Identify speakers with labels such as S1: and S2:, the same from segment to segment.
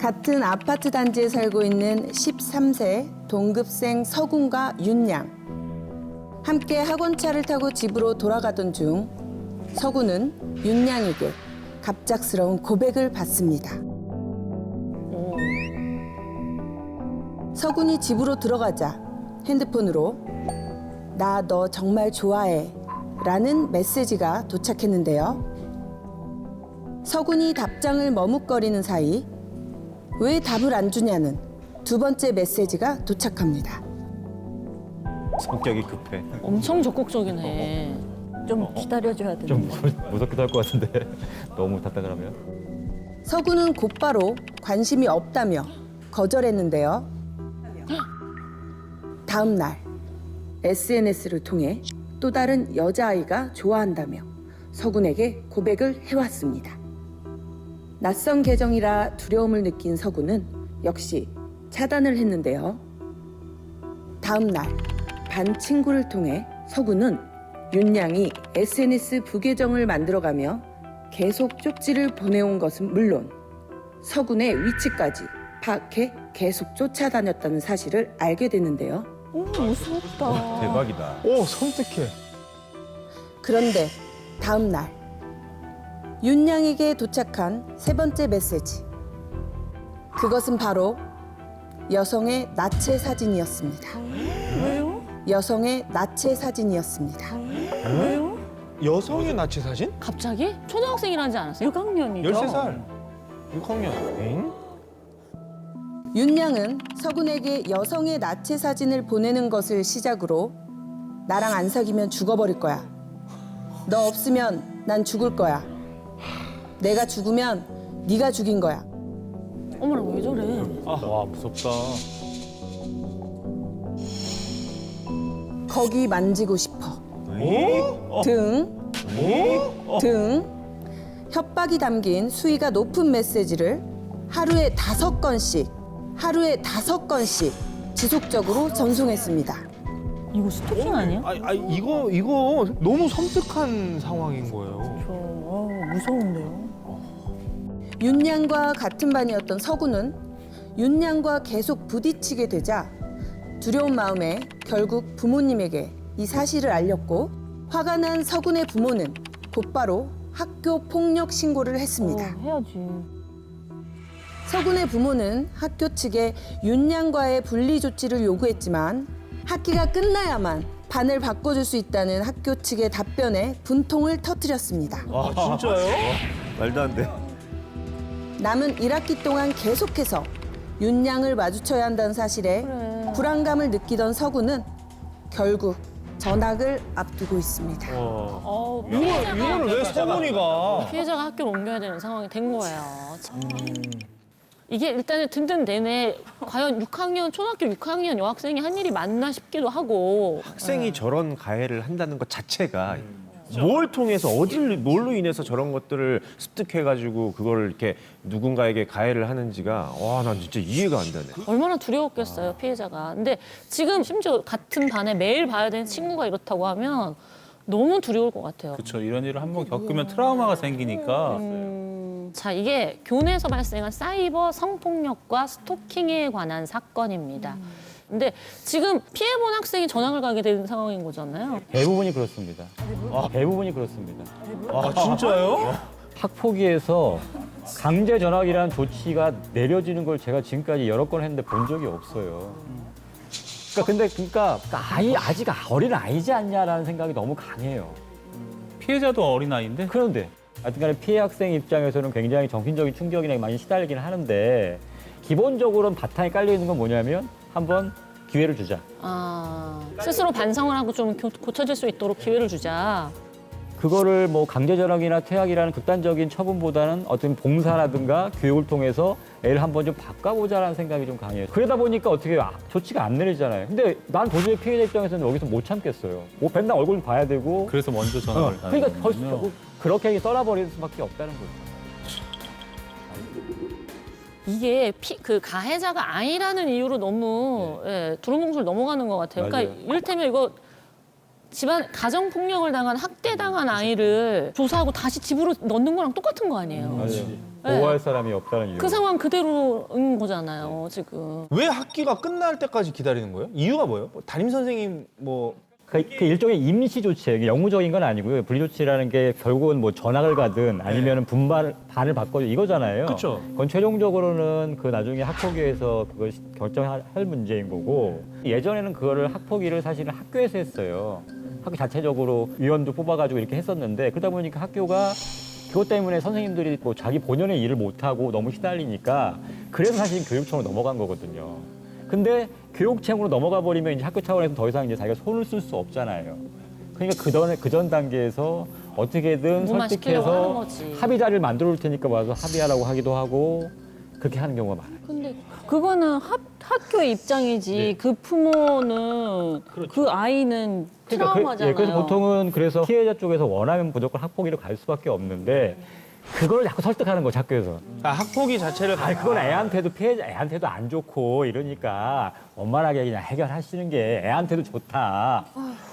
S1: 같은 아파트 단지에 살고 있는 13세 동급생 서군과 윤양. 함께 학원차를 타고 집으로 돌아가던 중 서군은 윤양에게 갑작스러운 고백을 받습니다. 서군이 집으로 들어가자 핸드폰으로 나 너 정말 좋아해 라는 메시지가 도착했는데요. 서군이 답장을 머뭇거리는 사이 왜 답을 안 주냐는 두 번째 메시지가 도착합니다.
S2: 성격이 급해.
S3: 엄청 적극적이네.
S4: 좀 기다려줘야 되는데.
S2: 좀 무섭기도 할 것 같은데 너무 답답하면.
S1: 서군은 곧바로 관심이 없다며 거절했는데요. 다음 날 SNS를 통해 또 다른 여자아이가 좋아한다며 서군에게 고백을 해왔습니다. 낯선 계정이라 두려움을 느낀 서군은 역시 차단을 했는데요. 다음 날 반 친구를 통해 서군은 윤양이 SNS 부계정을 만들어가며 계속 쪽지를 보내온 것은 물론 서군의 위치까지 파악해 계속 쫓아다녔다는 사실을 알게 됐는데요.
S4: 오, 무섭다.
S2: 대박이다.
S5: 오, 섬뜩해.
S1: 그런데 다음 날 윤양에게 도착한 세 번째 메시지. 그것은 바로 여성의 나체 사진이었습니다.
S4: 왜요?
S1: 여성의 나체 사진이었습니다.
S4: 왜요?
S5: 여성의 나치 사진?
S3: 갑자기? 초등학생이라지 않았어요?
S4: 6학년이죠.
S5: 13살. 6학년. 엥?
S1: 윤양은 서군에게 여성의 나체 사진을 보내는 것을 시작으로 나랑 안 사귀면 죽어버릴 거야. 너 없으면 난 죽을 거야. 내가 죽으면 네가 죽인 거야.
S3: 어머나 왜 저래?
S5: 와, 무섭다.
S1: 거기 만지고 싶어.
S5: 오?
S1: 등, 등, 협박이 담긴 수위가 높은 메시지를 하루에 5건씩 지속적으로 전송했습니다.
S3: 이거 스토킹 아니야?
S5: 이거 너무 섬뜩한 상황인 거예요.
S4: 무서운데요.
S1: 윤양과 같은 반이었던 서구는 윤양과 계속 부딪히게 되자 두려운 마음에 결국 부모님에게 이 사실을 알렸고 화가 난 서군의 부모는 곧바로 학교 폭력 신고를 했습니다.
S4: 해야지.
S1: 서군의 부모는 학교 측에 윤양과의 분리 조치를 요구했지만 학기가 끝나야만 반을 바꿔줄 수 있다는 학교 측의 답변에 분통을 터뜨렸습니다.
S5: 아, 진짜요?
S2: 말도 안 돼.
S1: 남은 1학기 동안 계속해서 윤양을 마주쳐야 한다는 사실에 불안감을 느끼던 서구는 결국 전학을 앞두고 있습니다.
S5: 이거를 왜 서문이가?
S3: 피해자가 학교를 옮겨야 되는 상황이 된 거예요. 참. 이게 일단은 듣는 내내 과연 초등학교 6학년 여학생이 한 일이 맞나 싶기도 하고.
S2: 학생이 저런 가해를 한다는 것 자체가 뭘 통해서 뭘로 인해서 저런 것들을 습득해가지고 그거를 이렇게 누군가에게 가해를 하는지가 와, 난 진짜 이해가 안 되네.
S3: 얼마나 두려웠겠어요, 피해자가. 근데 지금 심지어 같은 반에 매일 봐야 되는 친구가 이렇다고 하면 너무 두려울 것 같아요.
S6: 그렇죠. 이런 일을 한번 겪으면 트라우마가 생기니까.
S3: 자, 이게 교내에서 발생한 사이버 성폭력과 스토킹에 관한 사건입니다. 근데 지금 피해본 학생이 전학을 가게 된 상황인 거잖아요.
S7: 대부분이 그렇습니다. 대부분이 그렇습니다.
S5: 아, 진짜요?
S7: 학폭위에서 강제 전학이라는 조치가 내려지는 걸 제가 지금까지 여러 건 했는데 본 적이 없어요. 그러니까 아직 어린 아이지 않냐라는 생각이 너무 강해요.
S6: 피해자도 어린아이인데
S7: 그런데 하여튼간에 피해 학생 입장에서는 굉장히 정신적인 충격이나 많이 시달리긴 하는데 기본적으로는 바탕에 깔려 있는 건 뭐냐면 한번 기회를 주자.
S3: 스스로 반성을 하고 좀 고쳐질 수 있도록 기회를 주자.
S7: 그거를 뭐 강제전학이나 퇴학이라는 극단적인 처분보다는 어떤 봉사라든가 교육을 통해서 애를 한번 좀 바꿔보자라는 생각이 좀 강해요. 그러다 보니까 어떻게 조치가 안 내리잖아요. 근데 난 도저히 피해자 입장에서는 여기서 못 참겠어요. 뭐 맨날 얼굴 봐야 되고.
S6: 그래서 먼저 전화를
S7: 그러니까
S6: 다니는군요.
S7: 그렇게 떠나버릴 수밖에 없다는 거죠.
S3: 이게 그 가해자가 아니라는 이유로 너무 두루뭉술 넘어가는 것 같아요. 그러니까 이를테면 이거 집안 가정폭력을 당한 학대당한 아이를 조사하고 다시 집으로 넣는 거랑 똑같은 거 아니에요.
S7: 보호할 사람이 없다는 이유.
S3: 그 상황 그대로인 거잖아요, 지금.
S5: 왜 학기가 끝날 때까지 기다리는 거예요? 이유가 뭐예요? 뭐 담임 선생님 뭐
S7: 그 일종의 임시 조치예요. 이게 영구적인 건 아니고요. 분리조치라는 게 결국은 뭐 전학을 가든 아니면 반을 바꿔 이거잖아요.
S5: 그쵸.
S7: 그건 최종적으로는 그 나중에 학폭위에서 그걸 결정할 문제인 거고 예전에는 그거를 학폭위를 사실은 학교에서 했어요. 학교 자체적으로 위원도 뽑아가지고 이렇게 했었는데 그러다 보니까 학교가 그것 때문에 선생님들이 뭐 자기 본연의 일을 못하고 너무 시달리니까 그래서 사실 교육청으로 넘어간 거거든요. 근데 교육청으로 넘어가 버리면 이제 학교 차원에서 더 이상 이제 자기가 손을 쓸 수 없잖아요. 그러니까 그전 단계에서 어떻게든
S3: 무마시키려고 하는
S7: 설득해서
S3: 거지.
S7: 합의자를 만들어 올 테니까 와서 합의하라고 하기도 하고 그렇게 하는 경우가 많아요.
S4: 근데 그거는 학교 입장이지 그 부모는 그 아이는 트라우마잖아요.
S7: 그래서 보통은 그래서 피해자 쪽에서 원하면 무조건 학폭위로 갈 수밖에 없는데 그걸 자꾸 설득하는 거죠, 학교에서.
S5: 학폭위 자체를
S7: 그건 애한테도 애한테도 안 좋고 이러니까 원만하게 그냥 해결하시는 게 애한테도 좋다.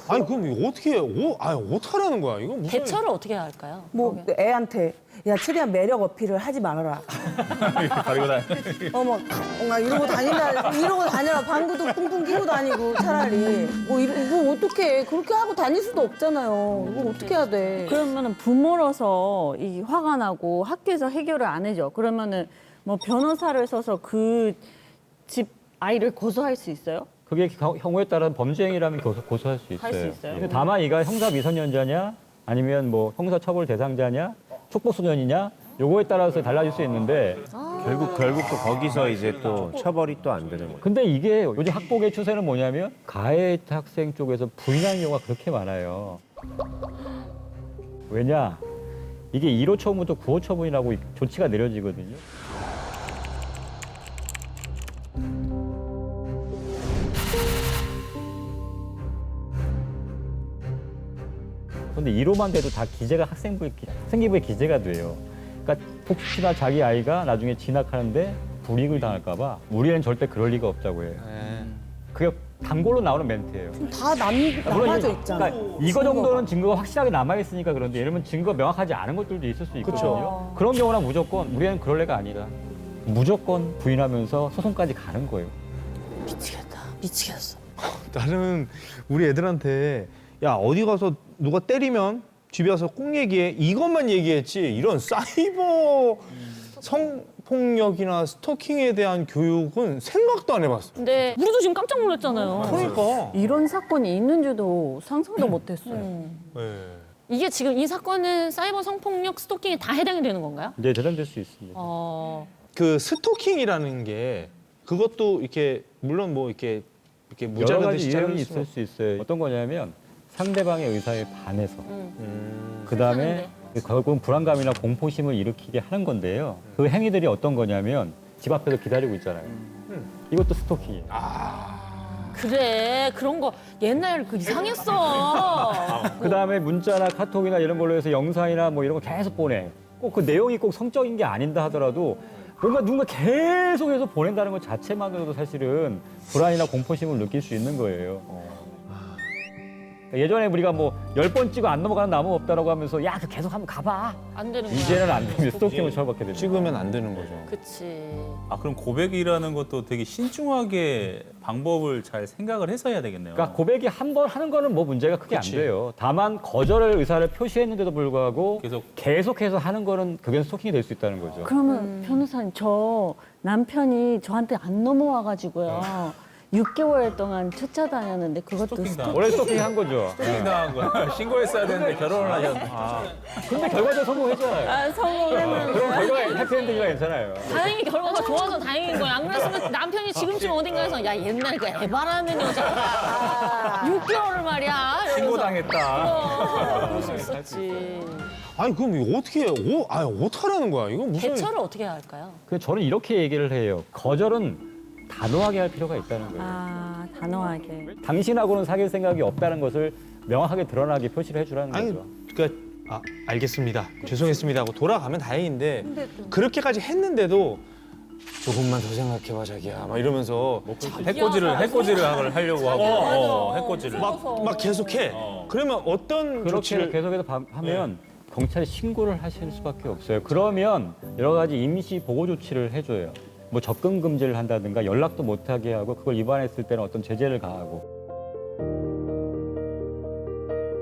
S5: 아니 그럼 이거 어떻게 어떡하라는 거야? 이거 무슨
S3: 대처를 어떻게 해야 할까요?
S8: 뭐 애한테 야 최대한 매력 어필을 하지 말아라.
S6: 가리고 다니.
S8: 막 이러고 다녀라. 방구도 뿡뿡 끼고 다니고 차라리 뭐 어떻게 그렇게 하고 다닐 수도 없잖아요. 이거 어떻게 해야 돼?
S4: 그러면은 부모로서 이 화가 나고 학교에서 해결을 안 해줘. 그러면은 뭐 변호사를 써서 그 집 아이를 고소할 수 있어요?
S7: 그게 경우에 따라 범죄 행위라면 고소할 수 있어요.
S4: 할 수 있어요?
S7: 근데 다만 이가 형사 미성년자냐 아니면 뭐 형사 처벌 대상자냐 촉법소년이냐 요거에 따라서 달라질 수 있는데
S2: 결국 또 거기서 이제 또 처벌이 또 안 되는 거예요.
S7: 근데 이게 요즘 학폭의 추세는 뭐냐면 가해 학생 쪽에서 부인하는 경우가 그렇게 많아요. 왜냐? 이게 1호 처분부터 9호 처분이라고 조치가 내려지거든요. 근데 1호만 돼도 다 기재가 학생부에 기재가 돼요. 그러니까 혹시나 자기 아이가 나중에 진학하는데 불이익을 당할까 봐 우리는 절대 그럴 리가 없다고 해요. 그게 단골로 나오는 멘트예요.
S8: 다 남아져 있잖아.
S7: 그러니까 이거 정도는 증거가 확실하게 남아있으니까 그런데 예를 들면 증거가 명확하지 않은 것들도 있을 수 있거든요. 그런 경우는 무조건 우리는 그럴 애가 아니다. 무조건 부인하면서 소송까지 가는 거예요.
S3: 미치겠어.
S5: 나는 우리 애들한테 야 어디 가서 누가 때리면 집에 와서 꼭 얘기해 이것만 얘기했지 이런 사이버 성폭력이나 스토킹에 대한 교육은 생각도 안 해봤어.
S3: 근데 우리도 지금 깜짝 놀랐잖아요.
S5: 그러니까.
S4: 이런 사건이 있는 줄도 상상도 못했어요.
S5: 네.
S3: 이게 지금 이 사건은 사이버 성폭력 스토킹에 다 해당이 되는 건가요?
S7: 이제 대단될 수 있습니다.
S5: 그 스토킹이라는 게 그것도 이렇게 물론 뭐 이렇게
S7: 여러
S5: 무자르듯이
S7: 가지
S5: 자를
S7: 유형이
S5: 수는
S7: 있을 수 있어요. 어떤 거냐면 상대방의 의사에 반해서 그다음에 결국은 불안감이나 공포심을 일으키게 하는 건데요. 그 행위들이 어떤 거냐면 집 앞에서 기다리고 있잖아요. 이것도 스토킹이에요.
S3: 그래, 그런 거 옛날 그 이상했어.
S7: 그다음에 문자나 카톡이나 이런 걸로 해서 영상이나 뭐 이런 거 계속 보내. 꼭 그 내용이 꼭 성적인 게 아닌다 하더라도 뭔가 누군가 계속해서 보낸다는 것 자체만으로도 사실은 불안이나 공포심을 느낄 수 있는 거예요. 예전에 우리가 뭐 10번 찍어 안 넘어가는 나무 없다라고 하면서 야, 그 계속 한번 가봐.
S3: 안 되는 거야.
S7: 이제는 안 되면 스토킹을 처벌받게 됩니다.
S5: 찍으면 안 되는 거죠.
S3: 그치.
S6: 그럼 고백이라는 것도 되게 신중하게 방법을 잘 생각을 해서 해야 되겠네요.
S7: 그러니까 고백이 한 번 하는 거는 뭐 문제가 크게
S5: 그치.
S7: 안 돼요. 다만 거절의 의사를 표시했는데도 불구하고 계속해서 하는 거는 그게 스토킹이 될 수 있다는 거죠.
S4: 그러면 변호사님 저 남편이 저한테 안 넘어와가지고요. 6개월 동안 쫓아다녔는데 그것도
S6: 스토킹 당한
S7: 원래 스토킹 한 거죠.
S6: 스토킹 당한 거야. 신고했어야 되는데 결혼을 하셨는데.
S7: 근데 결과적으로 성공했잖아요.
S4: 성공했는데
S7: 결과가 해피엔딩이가 괜찮아요.
S3: 다행히 결과가 좋아서 다행인 거야. 안 그랬으면 남편이 지금쯤 어딘가에서 야, 옛날 그 에바라는 여자가 6개월을 말이야.
S6: 신고당했다.
S3: 그럴 수 있었지.
S5: 아니 그럼 이거 어떻게 어떡하라는 거야? 이거 무슨
S3: 대처를 어떻게 해야 할까요?
S7: 그래서 저는 이렇게 얘기를 해요. 거절은 단호하게 할 필요가 있다는 거예요.
S4: 단호하게.
S7: 당신하고는 사귈 생각이 없다는 것을 명확하게 드러나게 표시를 해주라는
S5: 아니
S7: 거죠.
S5: 그러니까 알겠습니다. 죄송했습니다 하고 돌아가면 다행인데 그렇게까지 했는데도 조금만 더 생각해봐 자기야 막 이러면서
S6: 해코지를 하려고 하고 해코지를
S5: 막 계속해. 그러면 어떤
S7: 그렇게
S5: 조치를
S7: 계속해서 하면 경찰에 신고를 하실 수밖에 없어요. 그러면 여러 가지 임시 보호 조치를 해줘요. 뭐 접근 금지를 한다든가 연락도 못하게 하고 그걸 위반했을 때는 어떤 제재를 가하고.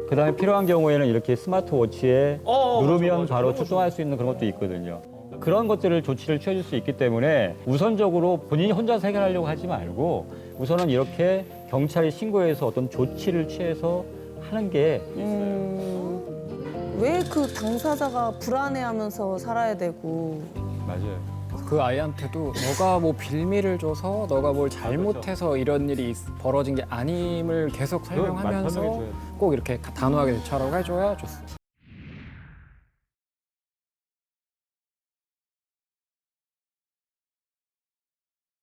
S7: 그다음에 필요한 경우에는 이렇게 스마트워치에 누르면 바로 출동할 수 있는 그런 것도 있거든요. 그런 것들을 조치를 취해줄 수 있기 때문에 우선적으로 본인이 혼자서 해결하려고 하지 말고 우선은 이렇게 경찰에 신고해서 어떤 조치를 취해서 하는 게
S8: 왜 그 당사자가 불안해하면서 살아야 되고.
S7: 맞아요.
S9: 그 아이한테도 너가 뭐 빌미를 줘서 너가 뭘 잘못해서 이런 일이 벌어진 게 아님을 계속 설명하면서
S7: 설명해줘야 돼.
S9: 꼭 이렇게 단호하게 대처하라고 해줘야 좋습니다.